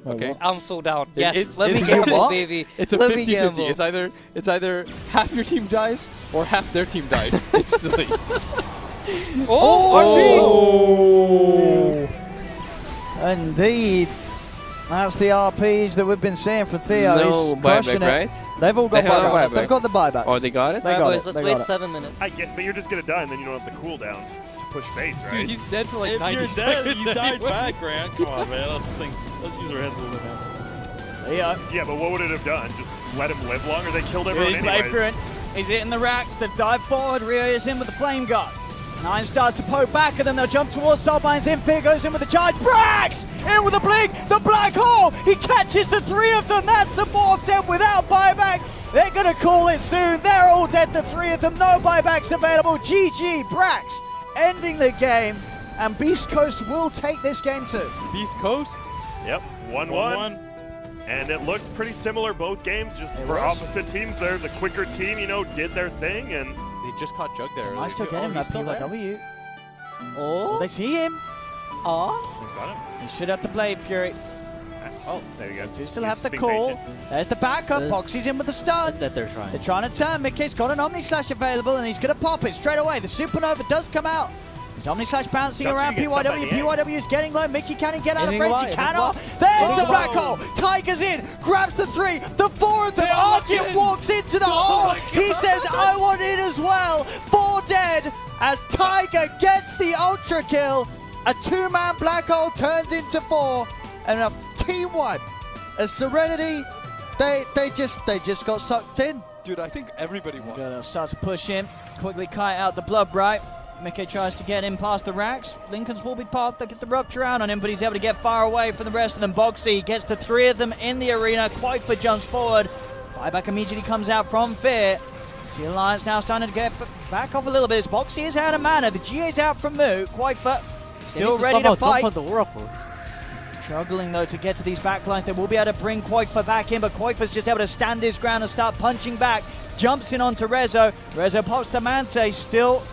Okay. I'm so down. Yes, let me it's gamble, baby. It's a Let me 50-50. gamble. It's either half your team dies or half their team dies. Instantly. Oh! Indeed. That's the RPs that we've been seeing from Theo. No He's crushing buyback, it. right? They've all got They have a buybacks. buyback. They've got the buybacks. Oh, they got it? They Alright, got boys, it. let's They wait got it. 7 minutes. I get, but you're just gonna die, and then you don't have the cooldown to push base, right? Dude, he's dead for like If 90 you're seconds. dead, you died anyway. back, Grant. Come on, man. Let's use our heads a little bit now. Yeah, but what would it have done? Just let him live longer? They killed everyone He's played through anyways. it. He's hitting the racks. They've dived forward. Rio is in with the flame guard. Nine starts to poke back, and then they'll jump towards Soulbine's in. Fear goes in with the charge. Brax! In with the blink. The black hole. He catches the three of them. That's the morph dead without buyback. They're going to call it soon. They're all dead, the three of them. No buybacks available. GG. Brax ending the game. And Beast Coast will take this game too. Beast Coast? Yep, 1-1. And it looked pretty similar both games, just for opposite teams there. The quicker team, you know, did their thing, and They just caught Jug there. I still get him. he's That's still there. PYW. Oh, they see him. Oh. they've got him. He should have the Blade Fury. Oh, there you go. Do still He's have the being call. patient. There's the backup. Boxy's in with the stun. That's that they're trying. They're trying to turn. Mickey's got an Omni Slash available, and he's going to pop it straight away. The Supernova does come out. His Omni Slash bouncing Got around you, get PYW. somebody in. PYW is getting low. Mickey, can he get out of Anything range? alive? He cannot. There's the black hole. Tiger's in. Grabs the three. The four of them. Argent walks into the hole. He says, I want in as well. 4 dead as Tiger gets the ultra kill. A 2-man black hole turned into 4. And a team wipe. As Serenity, they just got sucked in. Dude, I think everybody won. They'll start to push in. Quickly kite out the blood bright. Mickey tries to get in past the racks. Lincoln's will be popped. They get the rupture out on him, but he's able to get far away from the rest of them. Boxy gets the 3 of them in the arena. Quitefor jumps forward. Buyback immediately comes out from Fear. See Alliance now starting to get back off a little bit. As Boxy is out of mana. The GA's out from Moo. Quitefor still ready to fight. Struggling though to get to these backlines. They will be able to bring Quitefor back in, but Quitefor's just able to stand his ground and start punching back. Jumps in onto Rezo. Rezo pops the Manta. He's still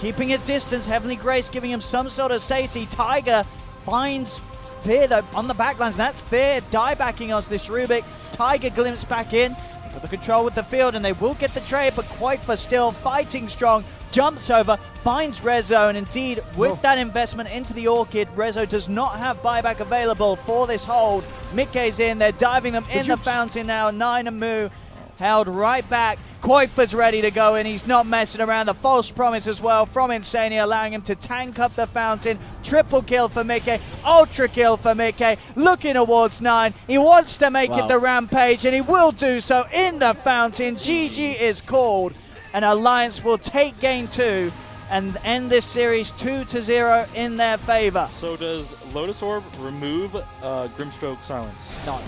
keeping his distance. Heavenly Grace giving him some sort of safety. Tiger finds Fear though on the backlines. And that's Fear die backing onto this Rubik. Tiger glimpse back in. They've got the control with the field and they will get the trade, but Quitefor still fighting strong. Jumps over, finds Rezo, and indeed, with that investment into the Orchid, Rezo does not have buyback available for this hold. Mickey's in, they're diving them in the fountain now. Nine and Moo held right back. Quitefor's ready to go in, he's not messing around. The false promise as well from Insania, allowing him to tank up the fountain. Triple kill for Mickey, ultra kill for Mickey, looking towards 9. He wants to make it the rampage, and he will do so in the fountain. GG is called. And Alliance will take game 2 and end this series 2-0 in their favor. So does Lotus Orb remove Grimstroke Silence? No.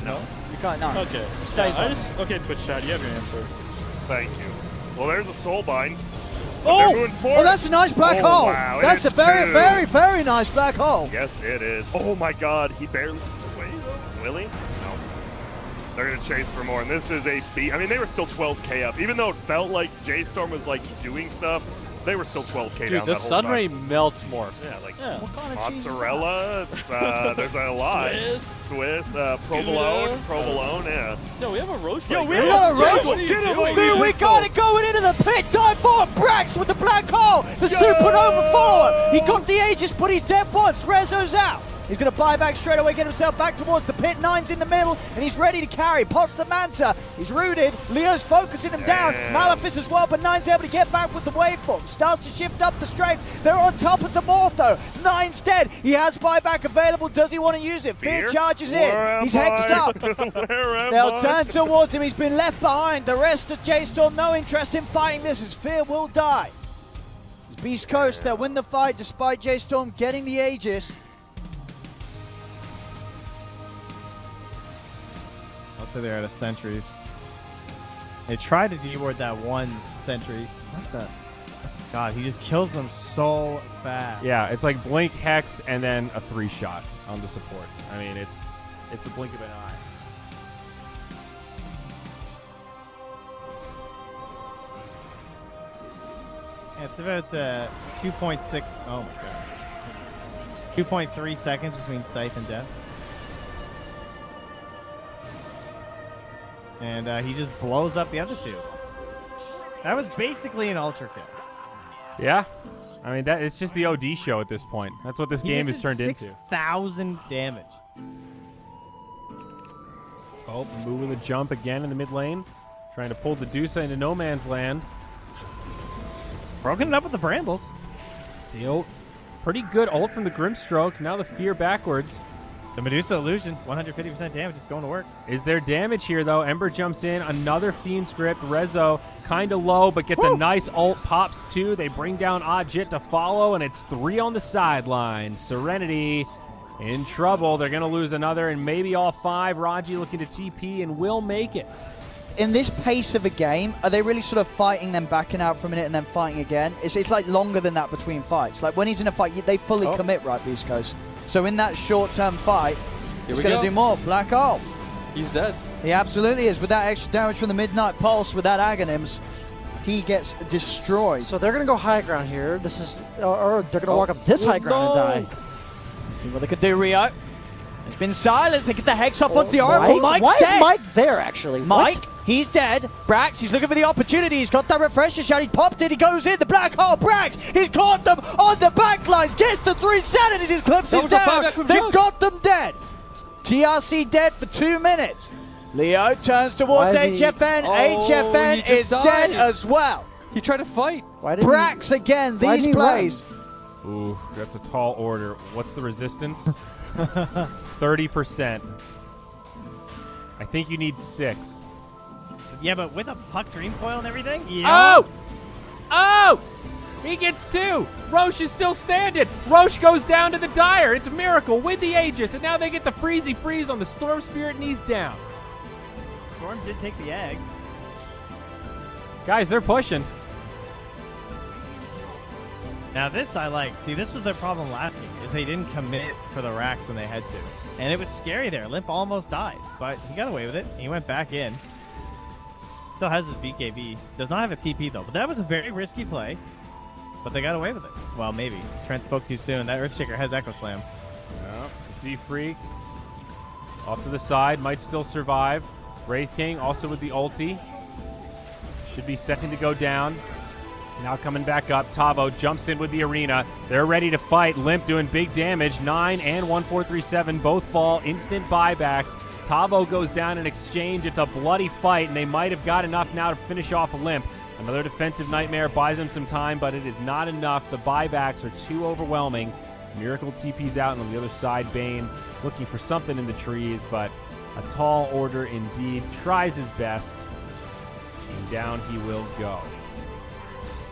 No. You can't, no. Okay. Stays on. Okay, Twitch chat, you have your answer. Thank you. Well, there's a Soulbind. Oh! They're moving forward. Oh, that's a nice black Oh, hole. wow, it That's is a very, two. very, very nice black hole. Yes, it is. Oh my god, he barely gets away though. Will he? No. They're going to chase for more, and this is a beat. I mean, they were still 12k up. Even though it felt like J-Storm was like doing stuff, they were still 12k Dude, down the that whole Sunray time. melts more. Yeah, like What kind of cheese is that? mozzarella, there's a lot. Swiss, provolone, yeah. No, we have a roach. Yo, right we there. have a roach. What are you Get him, doing? Dude, we got it going into the pit. Dive forward. Brax with the black hole. The Supernova forward. He got the Aegis, but he's dead once. Rezo's out. He's going to buy back straight away, get himself back towards the pit. 9's in the middle, and he's ready to carry. Pots the Manta. He's rooted. Leo's focusing him down. Malefice as well, but 9's able to get back with the waveform. Starts to shift up the strafe. They're on top of the morph, though. 9's dead. He has buyback available. Does he want to use it? Fear charges in. He's hexed up. They'll turn towards him. He's been left behind. The rest of J-Storm, no interest in fighting this, as Fear will die. It's Beast Coast, they'll win the fight despite J-Storm getting the Aegis. I'll say they're out of sentries. They tried to deward that one sentry. What the? God, he just kills them so fast. Yeah, it's like blink, hex, and then a 3-shot on the supports. I mean, it's the blink of an eye. It's about 2.6. Oh my god. 2.3 seconds between Scythe and death. and he just blows up the other two. That was basically an ultra kill. Yeah. I mean, it's just the OD show at this point. That's what this game has turned into. 6,000 damage. Oh, moving the jump again in the mid lane. Trying to pull the Dusa into no man's land. Broken it up with the Brambles. The ult. Pretty good ult from the Grimstroke. Now the Fear backwards. The Medusa illusion, 150% damage. It's going to work. Is there damage here, though? Ember jumps in. Another Fiend script. Rezo kind of low, but gets a nice ult. Pops 2. They bring down Ajit to follow, and it's 3 on the sideline. Serenity in trouble. They're going to lose another, and maybe all 5. Raji looking to TP and will make it. In this pace of a game, are they really sort of fighting, then backing out for a minute and then fighting again? It's like longer than that between fights. Like when he's in a fight, they fully commit, right, Beast Coast? So in that short-term fight, he's going to do more. Black Hole. He's dead. He absolutely is. With that extra damage from the Midnight Pulse, with that Aghanims, he gets destroyed. So they're going to go high ground here. This is, or they're going to walk up this high ground and die. Let's see what they can do, Rio. It's been silenced. They get the Hex off onto the Oracle. Mike's Why dead. is Mike there, actually? Mike, he's dead. Brax, he's looking for the opportunity. He's got that refresher shot. He popped it. He goes in. The Black Hole. Brax, he's caught them on the back lines. Gets the 3 Sanities. His clips is down. They've got them dead. TRC dead for 2 minutes. Leo turns towards HFN. HFN is dead as well. He tried to fight. Brax again. These plays. Ooh, that's a tall order. What's the resistance? 30%. I think you need 6. Yeah, but with a Puck Dream Coil and everything? Yeah. Oh! He gets 2. Roche is still standing. Roche goes down to the Dire. It's a miracle with the Aegis, and now they get the Freezy Freeze on the Storm Spirit, and he's down. Storm did take the eggs. Guys, they're pushing. Now this I like. See, this was their problem last game, is they didn't commit for the racks when they had to. And it was scary there. Limp almost died, but he got away with it. He went back in. Still has his BKB. Does not have a TP though, but that was a very risky play. But they got away with it. Well, maybe. Trent spoke too soon. That Earthshaker has Echo Slam. Sea Freak. Off to the side. Might still survive. Wraith King also with the ulti. Should be second to go down. Now coming back up. Tavo jumps in with the arena. They're ready to fight. Limp doing big damage. 9 and 1437 both fall. Instant buybacks. Tavo goes down in exchange. It's a bloody fight, and they might have got enough now to finish off a Limp. Another defensive nightmare buys him some time, but it is not enough. The buybacks are too overwhelming. Miracle TP's out, and on the other side, Bane looking for something in the trees, but a tall order indeed. Tries his best, and down he will go.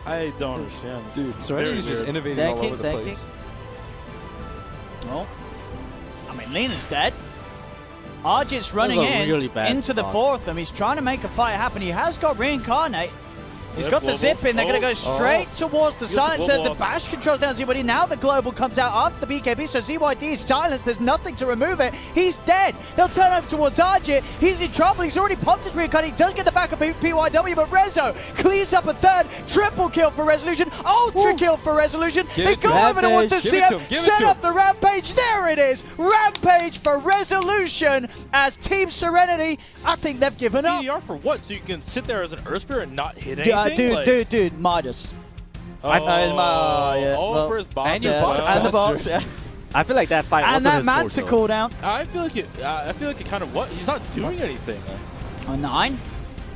I don't understand. Dude, Serenity's just innovating all over the place. Well, I mean, Lena's dead. Arjit's running in into the 4th, and he's trying to make a fight happen. He has got Reincarnate. He's got the zip in. They're going to go straight towards the silencer. The bash controls down ZYD. Now the global comes out after the BKB, so ZYD is silenced. There's nothing to remove it. He's dead. They'll turn over towards Arjit. He's in trouble. He's already popped his reincarnate. He does get the back of PYW, but Rezo clears up a 3rd. Triple kill for Resolution. Ultra kill for Resolution. They go over towards the CM. Set up the Rampage. There it is. Rampage for Resolution as Team Serenity. I think they've given up. CDR for what? So you can sit there as an Earth Spirit and not hit anything? Dude, Midas. For his bots. And the bots, yeah. I feel like that fight and wasn't that his Manta fault, cooldown. I feel like it kind of what? He's not doing anything. A 9?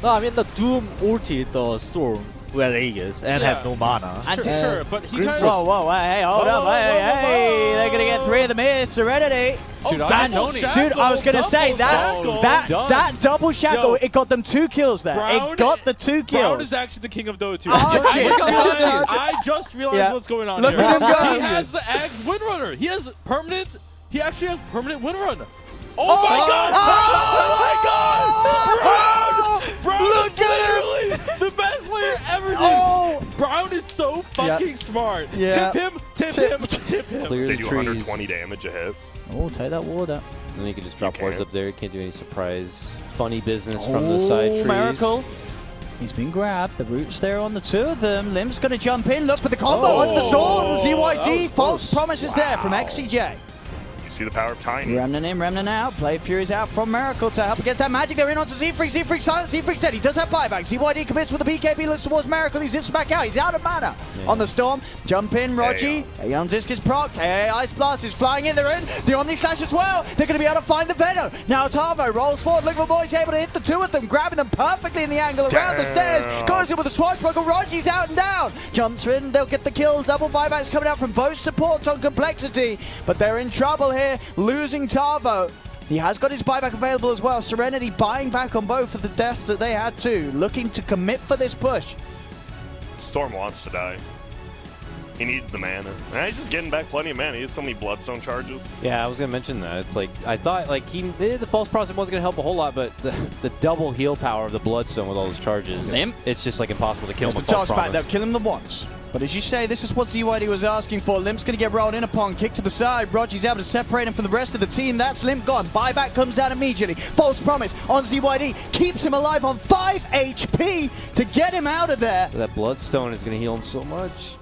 No, I mean the Doom ulted the Storm with Aegis and had no mana. And Sure, but he kind of... Whoa, hey, hold up, hey, they're gonna get 3 of them here, Serenity. Dude, Dude, I was gonna say that double shackle, it got them 2 kills there. It got the 2 kills. Brown is actually the king of Dota 2. I just realized what's going on Look here. at him go. He has the Ags Windrunner. He has permanent. He actually has permanent Windrun. Oh my god! Oh my god! Brown! Look is at him! The best player ever. Brown is so fucking smart. Yeah. Tip him. Clear They the do trees. 120 damage a hit. Oh, take that ward up. And then you can just drop You wards can't. up there. You can't do any surprise, funny business from the side trees. Miracle. He's been grabbed. The root's there on the 2 of them. Lim's going to jump in. Look for the combo onto the sword. ZYD. False promises there from XCJ. You see the power of Tiny. Remnant in, Remnant out. Blade Fury's out from Miracle to help against that magic. They're in onto Z-Freak. Z-Freak silent. Z-Freak's dead. He does have buyback. ZYD commits with the BKB, looks towards Miracle. He zips back out. He's out of mana on the Storm. Jump in, Rogi. Aeon Disc is procced. Ice Blast is flying in. They're in. The Omni Slash as well. They're going to be able to find the Venom. Now Tavo rolls forward. Look for Boy's able to hit the two of them, grabbing them perfectly in the angle around the stairs. Goes in with a swashbuckle. Rogi's out and down. Jumps in. They'll get the kill. Double buybacks coming out from both supports on Complexity. But they're in trouble here. Losing Tavo. He has got his buyback available as well. Serenity buying back on both of the deaths that they had to. Looking to commit for this push. Storm wants to die. He needs the mana. And he's just getting back plenty of mana. He has so many Bloodstone charges. Yeah, I was gonna mention that. It's like I thought, like the false prospect wasn't gonna help a whole lot, but the double heal power of the Bloodstone with all those charges, it's just like impossible to kill him with false promise. They'll kill him the once. But as you say, this is what ZYD was asking for. Limp's going to get rolled in upon, kick to the side. Rogi's able to separate him from the rest of the team. That's Limp gone. Buyback comes out immediately. False promise on ZYD. Keeps him alive on 5 HP to get him out of there. That Bloodstone is gonna heal him so much.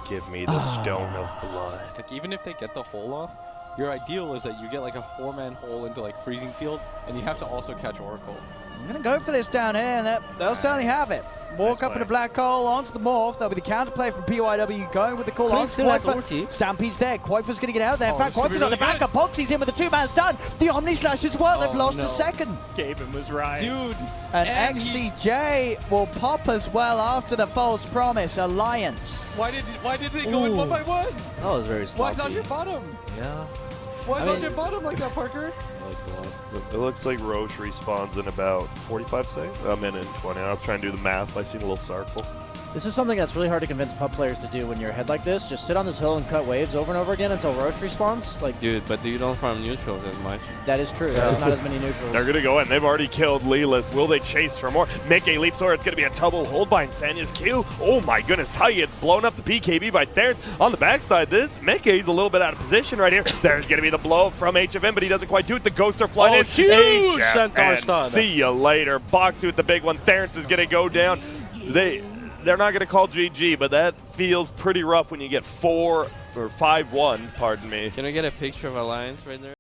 Give me the Stone of Blood. Like, even if they get the hole off, your ideal is that you get like a 4-man hole into like Freezing Field, and you have to also catch Oracle. I'm going to go for this down here, and they'll certainly have it. Walk up in a black hole onto the morph. There'll be the counterplay from PYW going with the call on Quaifa. Stampy's there. Quaifa's going to get out there. In fact, Quaifa's on the backup. Boxy's in with a 2-man stun. The Omni Slash as well. They've lost a second. Gaben was right. Dude! And XCJ will pop as well after the false promise. Alliance. Why did they go in 1 by 1? That was very sloppy. Why is on your bottom? Yeah. Why is on your bottom like that, Parker? It looks like Roche respawns in about 45 seconds. A minute and 20. I was trying to do the math. I seen a little circle. This is something that's really hard to convince pub players to do when you're ahead like this. Just sit on this hill and cut waves over and over again until Roche respawns. Like, Dude, but you don't farm neutrals as much. that is true. There's not as many neutrals. They're going to go in. They've already killed Leeless. Will they chase for more? Mickey leaps over. It's going to be a double hold by Insania's Q. Oh my goodness. Ty gets blown up the PKB by Terrence. On the backside, this Mickey's a little bit out of position right here. There's going to be the blow from HFM, but he doesn't quite do it. The ghosts are flying in. Huge HFM, Centaur stun. see you later. Boxy with the big one. Terrence is going to go down. They're not going to call GG, but that feels pretty rough when you get 4 or 5-1, pardon me. Can I get a picture of Alliance right there?